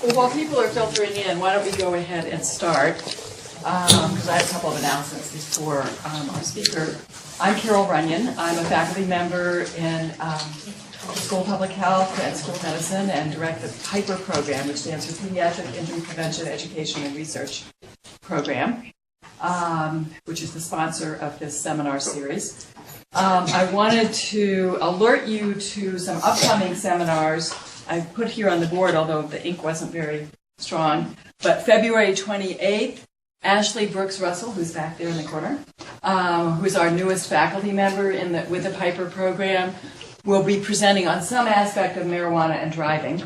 Well, while people are filtering in, why don't we go ahead and start? Because I have a couple of announcements before our speaker. I'm Carol Runyon. I'm a faculty member in School of Public Health and School of Medicine and direct the PIPER program, which stands for Pediatric Injury Prevention, Education, and Research Program, which is the sponsor of this seminar series. I wanted to alert you to some upcoming seminars I put here on the board, although the ink wasn't very strong. But February 28th, Ashley Brooks Russell, who's back there in the corner, who's our newest faculty member with the PIPER program, will be presenting on some aspect of marijuana and driving.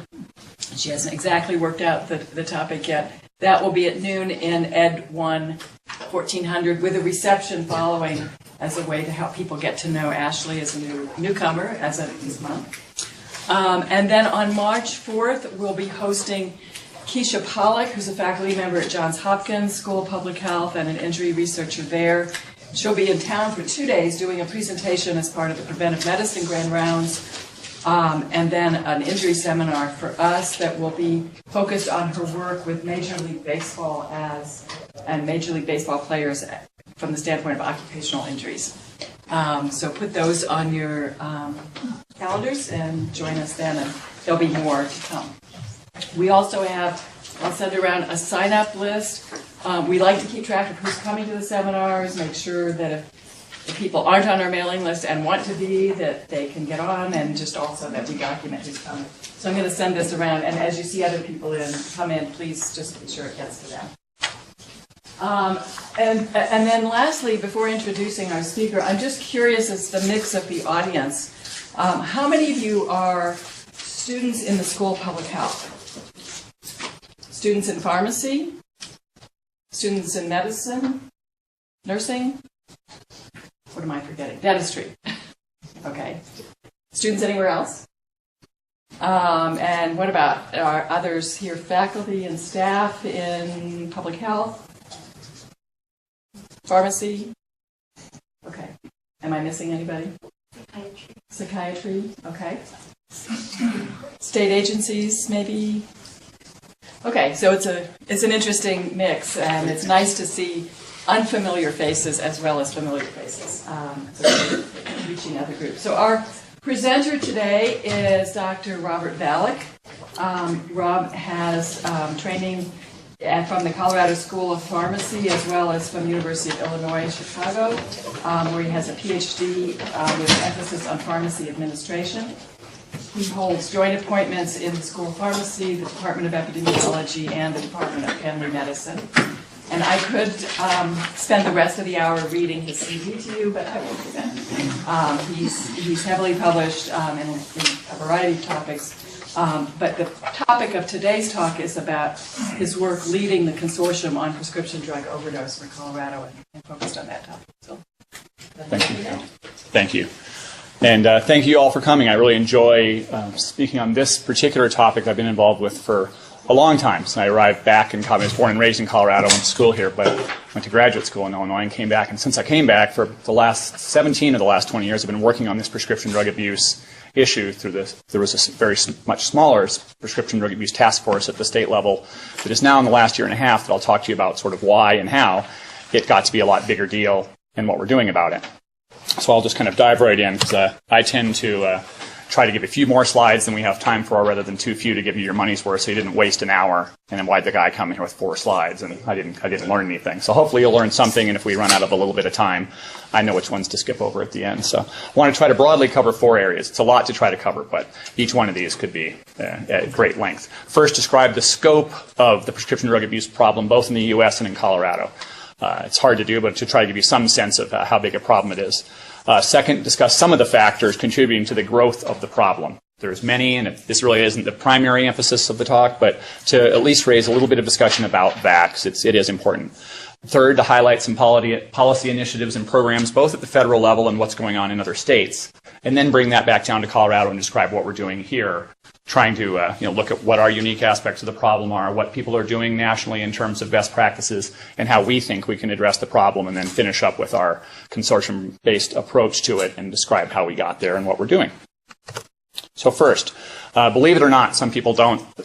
She hasn't exactly worked out the topic yet. That will be at noon in Ed 1, 1400, with a reception following as a way to help people get to know Ashley as a newcomer as of this month. And then on March 4th, we'll be hosting Keisha Pollack, who's a faculty member at Johns Hopkins School of Public Health and an injury researcher there. She'll be in town for 2 days doing a presentation as part of the preventive medicine grand rounds, and then an injury seminar for us that will be focused on her work with Major League Baseball and Major League Baseball players from the standpoint of occupational injuries. So put those on your calendars and join us then, and there'll be more to come. We also have, I'll send around a sign-up list. We like to keep track of who's coming to the seminars, make sure that if people aren't on our mailing list and want to be, that they can get on, and just also that we document who's coming. So I'm going to send this around, and as you see other people come in, please just be sure it gets to them. And then lastly, before introducing our speaker, I'm just curious as the mix of the audience. How many of you are students in the School of Public Health? Students in pharmacy? Students in medicine? Nursing? What am I forgetting? Dentistry. Okay. Students anywhere else? And what about our others here, faculty and staff in public health? Pharmacy? Okay. Am I missing anybody? Psychiatry? Okay. State agencies, maybe? Okay, so it's an interesting mix, and it's nice to see unfamiliar faces as well as familiar faces. So reaching other groups. So our presenter today is Dr. Robert Valuck. Rob has training from the Colorado School of Pharmacy as well as from the University of Illinois, Chicago, where he has a PhD with emphasis on pharmacy administration. He holds joint appointments in the School of Pharmacy, the Department of Epidemiology, and the Department of Family Medicine. And I could spend the rest of the hour reading his CV to you, but I won't do that. He's heavily published in a variety of topics. But the topic of today's talk is about his work leading the consortium on prescription drug overdose for Colorado, and focused on that topic. So, thank you. Thank you. And thank you all for coming. I really enjoy speaking on this particular topic I've been involved with for a long time. Since I arrived back in Colorado. I was born and raised in Colorado, went to school here, but went to graduate school in Illinois and came back. And since I came back, for the last 17 of the last 20 years, I've been working on this prescription drug abuse issue through this. There was a very much smaller prescription drug abuse task force at the state level that is now in the last year and a half that I'll talk to you about sort of why and how it got to be a lot bigger deal and what we're doing about it. So I'll just kind of dive right in because I tend to try to give a few more slides than we have time for rather than too few to give you your money's worth so you didn't waste an hour and then why'd the guy come here with 4 slides and I didn't learn anything. So hopefully you'll learn something, and if we run out of a little bit of time, I know which ones to skip over at the end. So I want to try to broadly cover 4 areas. It's a lot to try to cover, but each one of these could be at great length. First, describe the scope of the prescription drug abuse problem both in the U.S. and in Colorado. It's hard to do, but to try to give you some sense of how big a problem it is. Second, discuss some of the factors contributing to the growth of the problem. There's many, and this really isn't the primary emphasis of the talk, but to at least raise a little bit of discussion about that, because it is important. Third, to highlight some policy initiatives and programs, both at the federal level and what's going on in other states, and then bring that back down to Colorado and describe what we're doing here, trying to look at what our unique aspects of the problem are, what people are doing nationally in terms of best practices, and how we think we can address the problem, and then finish up with our consortium-based approach to it and describe how we got there and what we're doing. So first, believe it or not, some people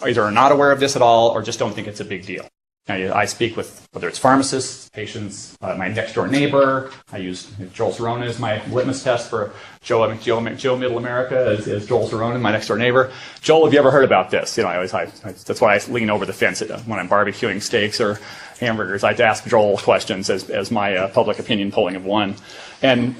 either are not aware of this at all or just don't think it's a big deal. Now, I speak with, whether it's pharmacists, patients, my next-door neighbor. I use Joel Cerrone as my litmus test for Joe Middle America as Joel Cerrone, my next-door neighbor. Joel, have you ever heard about this? That's why I lean over the fence when I'm barbecuing steaks or hamburgers. I ask Joel questions as my public opinion polling of one. And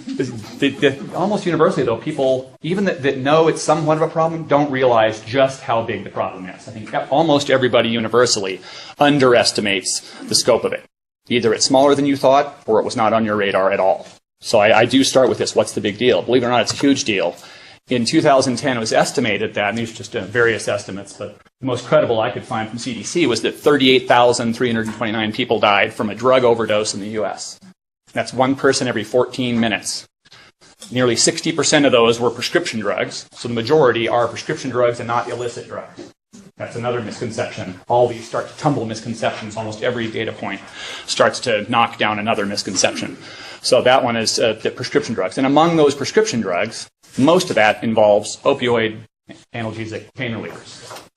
almost universally, though, people, even that know it's somewhat of a problem, don't realize just how big the problem is. I think almost everybody universally underestimates the scope of it. Either it's smaller than you thought, or it was not on your radar at all. So I do start with this. What's the big deal? Believe it or not, it's a huge deal. In 2010, it was estimated that, and these are just various estimates, but the most credible I could find from CDC was that 38,329 people died from a drug overdose in the U.S. That's one person every 14 minutes. Nearly 60% of those were prescription drugs, so the majority are prescription drugs and not illicit drugs. That's another misconception. All these start to tumble misconceptions. Almost every data point starts to knock down another misconception. So that one is the prescription drugs. And among those prescription drugs, most of that involves opioid analgesic pain relievers,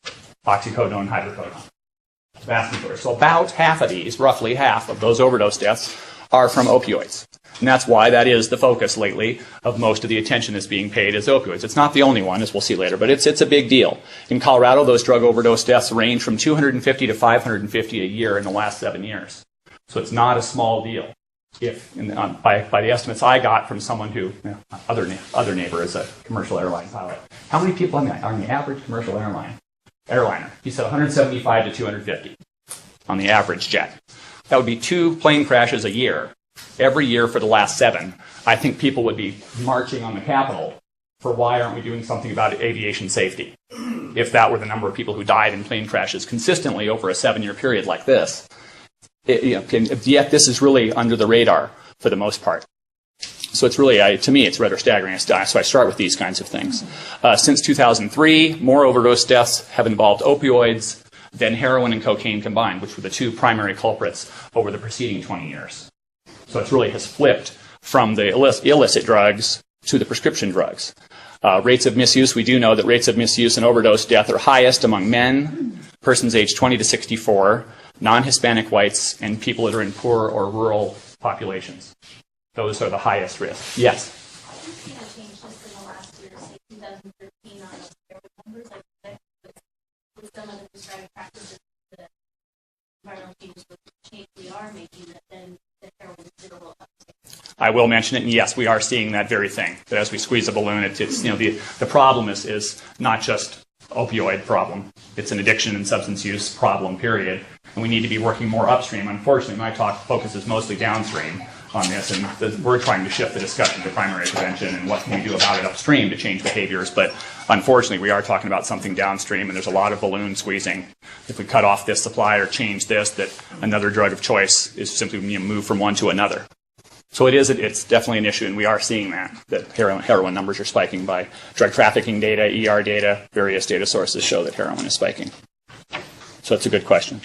oxycodone, hydrocodone. Vast majority. So about half of these, roughly half of those overdose deaths, are from opioids. And that's why that is the focus lately of most of the attention that's being paid is opioids. It's not the only one, as we'll see later, but it's a big deal. In Colorado, those drug overdose deaths range from 250 to 550 a year in the last 7 years. So it's not a small deal. By the estimates I got from someone who, other neighbor is a commercial airline pilot. How many people on the average commercial airliner? He said 175 to 250 on the average jet. That would be 2 plane crashes a year. Every year for the last 7, I think people would be marching on the Capitol for why aren't we doing something about aviation safety? If that were the number of people who died in plane crashes consistently over a 7-year period like this, yet this is really under the radar for the most part. So it's really, to me, it's rather staggering. So I start with these kinds of things. Since 2003, more overdose deaths have involved opioids than heroin and cocaine combined, which were the 2 primary culprits over the preceding 20 years. So it really has flipped from the illicit drugs to the prescription drugs. Rates of misuse, we do know that rates of misuse and overdose death are highest among men, persons aged 20 to 64, non-Hispanic whites, and people that are in poor or rural populations. Those are the highest risk. Yes? Have you seen a change just in the last year, say 2013 on those heroin numbers? Like with some of the prescribing practices, the environmental changes with the change we are making, that then the heroin did a little uptick. I will mention it, and yes, we are seeing that very thing. That as we squeeze a balloon, it's the problem is not just opioid problem. It's an addiction and substance use problem, period. And we need to be working more upstream. Unfortunately, my talk focuses mostly downstream on this, and we're trying to shift the discussion to primary prevention and what can we do about it upstream to change behaviors. But unfortunately, we are talking about something downstream, and there's a lot of balloon squeezing. If we cut off this supply or change this, that another drug of choice is simply move from one to another. So it's definitely an issue, and we are seeing that heroin numbers are spiking by drug trafficking data, ER data, various data sources show that heroin is spiking. So it's a good question.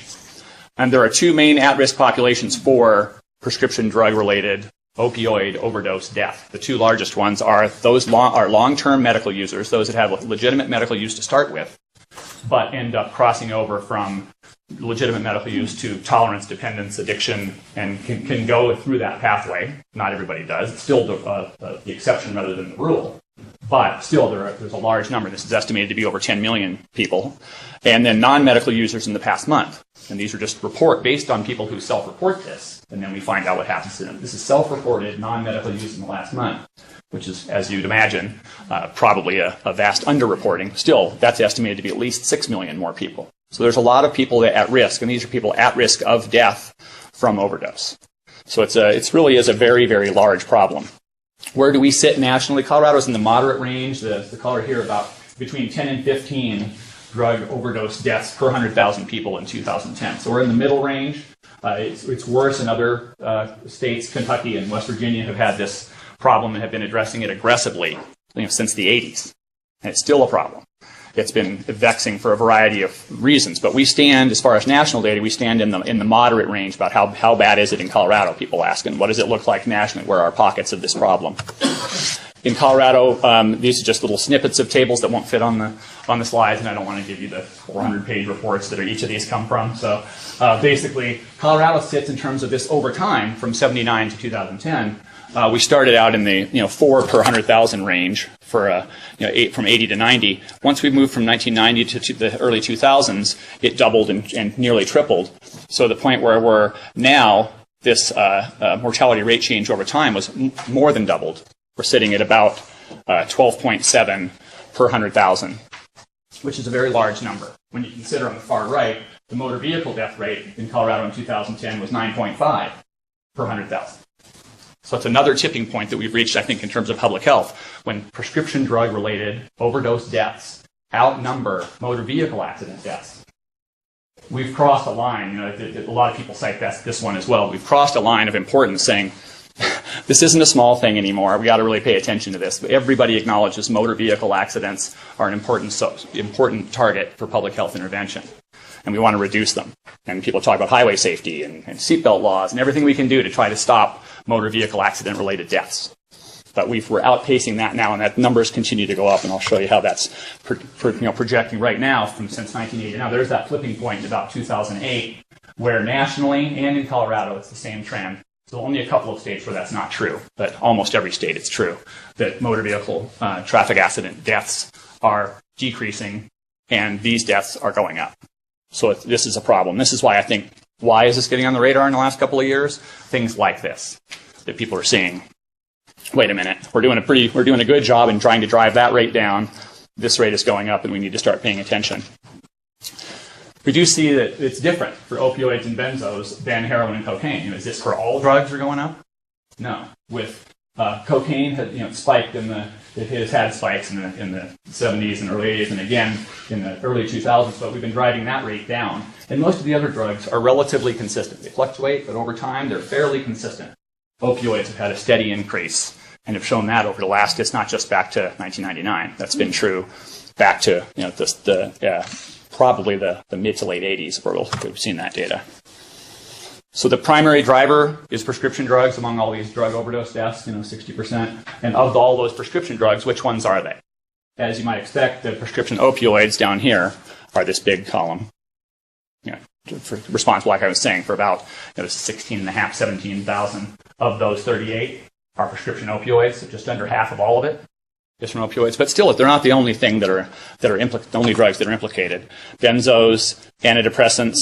And there are 2 main at-risk populations for prescription drug-related opioid overdose death. The 2 largest ones are those long-term medical users, those that have legitimate medical use to start with, but end up crossing over from legitimate medical use to tolerance, dependence, addiction, and can go through that pathway. Not everybody does. It's still the exception rather than the rule. But still, there's a large number. This is estimated to be over 10 million people. And then non-medical users in the past month. And these are just based on people who self-report this. And then we find out what happens to them. This is self-reported non-medical use in the last month, which is, as you'd imagine, probably a vast underreporting. Still, that's estimated to be at least 6 million more people. So there's a lot of people at risk, and these are people at risk of death from overdose. So it really is a very, very large problem. Where do we sit nationally? Colorado's in the moderate range. The color here about between 10 and 15 drug overdose deaths per 100,000 people in 2010. So we're in the middle range. It's worse in other states. Kentucky and West Virginia have had this problem and have been addressing it aggressively since the 80s. And it's still a problem. It's been vexing for a variety of reasons. But we stand, as far as national data, we stand in the moderate range about how bad is it in Colorado, people ask. And what does it look like nationally? Where are pockets of this problem? In Colorado, these are just little snippets of tables that won't fit on the slides, and I don't want to give you the 400-page reports that each of these come from. So basically, Colorado sits in terms of this over time from 79 to 2010. We started out in the 4 per 100,000 range for from 80 to 90. Once we moved from 1990 to the early 2000s, it doubled and nearly tripled. So the point where we're now, this mortality rate change over time was more than doubled. We're sitting at about 12.7 per 100,000, which is a very large number. When you consider on the far right, the motor vehicle death rate in Colorado in 2010 was 9.5 per 100,000. So it's another tipping point that we've reached, I think, in terms of public health, when prescription drug-related overdose deaths outnumber motor vehicle accident deaths. We've crossed a line. A lot of people cite this one as well. We've crossed a line of importance, saying this isn't a small thing anymore. We got to really pay attention to this. Everybody acknowledges motor vehicle accidents are an important target for public health intervention, and we want to reduce them. And people talk about highway safety and seatbelt laws and everything we can do to try to stop motor vehicle accident-related deaths. But we're outpacing that now, and that numbers continue to go up, and I'll show you how that's projecting right now since 1980. Now, there's that flipping point in about 2008, where nationally and in Colorado, it's the same trend. So only a couple of states where that's not true, but almost every state it's true, that motor vehicle traffic accident deaths are decreasing, and these deaths are going up. So this is a problem. This is why I think, why is this getting on the radar in the last couple of years? Things like this, that people are seeing, wait a minute, we're doing a good job in trying to drive that rate down. This rate is going up, and we need to start paying attention. We do see that it's different for opioids and benzos than heroin and cocaine. Is this for all drugs are going up? No. With cocaine, had spiked it has had spikes in the 70s and early 80s, and again in the early 2000s. But we've been driving that rate down. And most of the other drugs are relatively consistent. They fluctuate, but over time they're fairly consistent. Opioids have had a steady increase, and have shown that over the last. It's not just back to 1999. That's been true back to probably the mid to late 80s where we've seen that data. So the primary driver is prescription drugs among all these drug overdose deaths, 60%. And of all those prescription drugs, which ones are they? As you might expect, the prescription opioids down here are this big column. Responsible, like I was saying, for about 16,500, 17,000 of those 38 are prescription opioids, so just under half of all of it. Different opioids, but still, they're not the only thing the only drugs that are implicated. Benzos, antidepressants,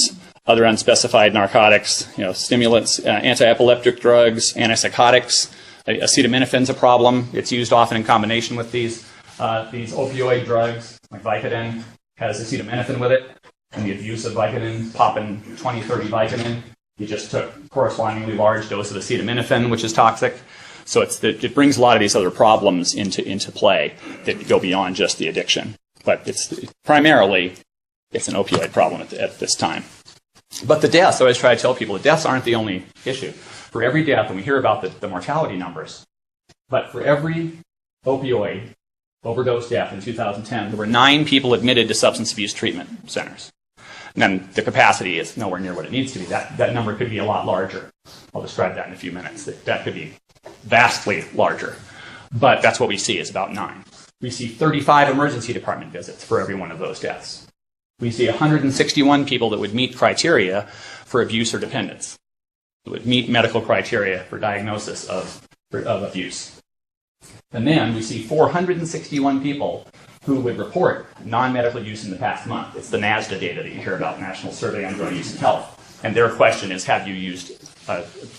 other unspecified narcotics, stimulants, anti-epileptic drugs, antipsychotics. Acetaminophen's a problem. It's used often in combination with these opioid drugs, like Vicodin has acetaminophen with it, and the abuse of Vicodin, popping 20, 30 Vicodin. You just took a correspondingly large dose of acetaminophen, which is toxic. So it brings a lot of these other problems into play that go beyond just the addiction. But primarily, it's an opioid problem at this time. But the deaths, I always try to tell people, the deaths aren't the only issue. For every death, and we hear about the mortality numbers, but for every opioid overdose death in 2010, there were 9 people admitted to substance abuse treatment centers. And then the capacity is nowhere near what it needs to be. That number could be a lot larger. I'll describe that in a few minutes. That could be vastly larger. But that's what we see, is about 9. We see 35 emergency department visits for every one of those deaths. We see 161 people that would meet criteria for abuse or dependence, that would meet medical criteria for diagnosis of abuse. And then we see 461 people who would report non-medical use in the past month. It's the NASDA data that you hear about, National Survey on Drug Use and Health. And their question is, have you used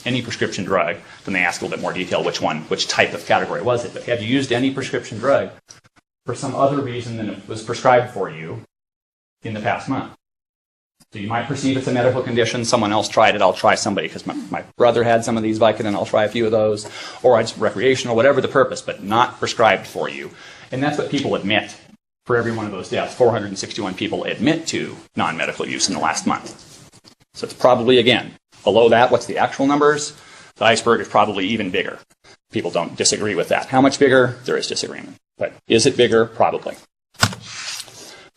any prescription drug? Then they ask a little bit more detail, which type of category was it. But have you used any prescription drug for some other reason than it was prescribed for you in the past month? So you might perceive it's a medical condition. Someone else tried it. I'll try somebody because my brother had some of these Vicodin. I'll try a few of those. Or it's recreational, whatever the purpose, but not prescribed for you. And that's what people admit for every one of those deaths. 461 people admit to non-medical use in the last month. So it's probably, again, below that, what's the actual numbers? The iceberg is probably even bigger. People don't disagree with that. How much bigger? There is disagreement. But is it bigger? Probably.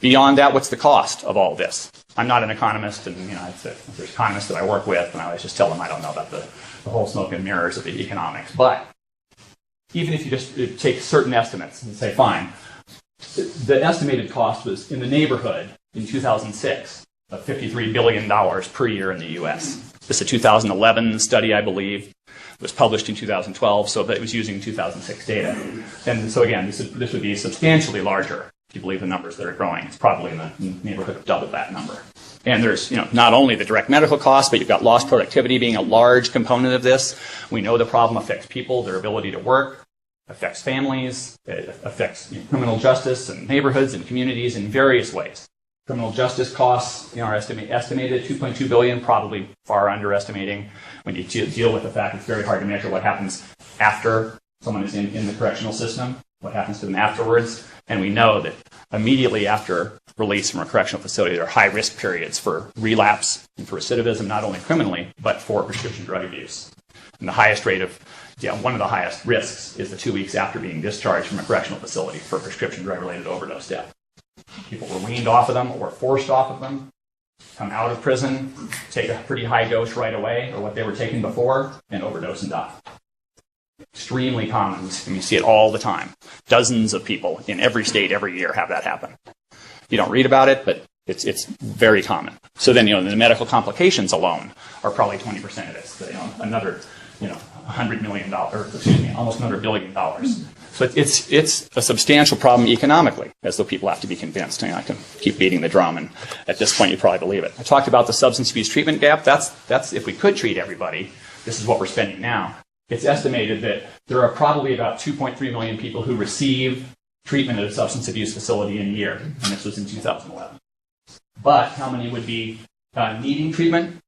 Beyond that, what's the cost of all this? I'm not an economist, and there's economists that I work with, and I always just tell them I don't know about the whole smoke and mirrors of the economics. But even if you just take certain estimates and say, fine, the estimated cost was in the neighborhood in 2006 of $53 billion per year in the U.S. This is a 2011 study, I believe. It was published in 2012, so that it was using 2006 data. And so again, this would be substantially larger if you believe the numbers that are growing. It's probably in the neighborhood of double that number. And there's, not only the direct medical costs, but you've got lost productivity being a large component of this. We know the problem affects people, their ability to work, affects families, it affects criminal justice and neighborhoods and communities in various ways. Criminal justice costs are estimated $2.2 billion, probably far underestimating when you deal with the fact it's very hard to measure what happens after someone is in the correctional system, what happens to them afterwards. And we know that immediately after release from a correctional facility, there are high-risk periods for relapse and for recidivism, not only criminally, but for prescription drug abuse. And the highest rate of, one of the highest risks is the 2 weeks after being discharged from a correctional facility for prescription drug-related overdose death. People were weaned off of them or forced off of them, come out of prison, take a pretty high dose right away, or what they were taking before, and overdose and die. Extremely common, and you see it all the time. Dozens of people in every state every year have that happen. You don't read about it, but it's very common. So then, the medical complications alone are probably 20% of this. Another, $100 million, almost another $1 billion. So it's a substantial problem economically, as though people have to be convinced. I can keep beating the drum, and at this point, you probably believe it. I talked about the substance abuse treatment gap. That's if we could treat everybody. This is what we're spending now. It's estimated that there are probably about 2.3 million people who receive treatment at a substance abuse facility in a year, and this was in 2011. But how many would be needing treatment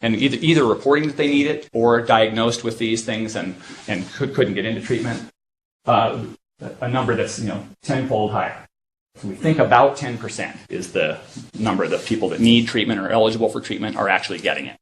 and either reporting that they need it or diagnosed with these things and couldn't get into treatment? A number that's tenfold higher. So we think about 10% is the number of the people that need treatment or are eligible for treatment are actually getting it.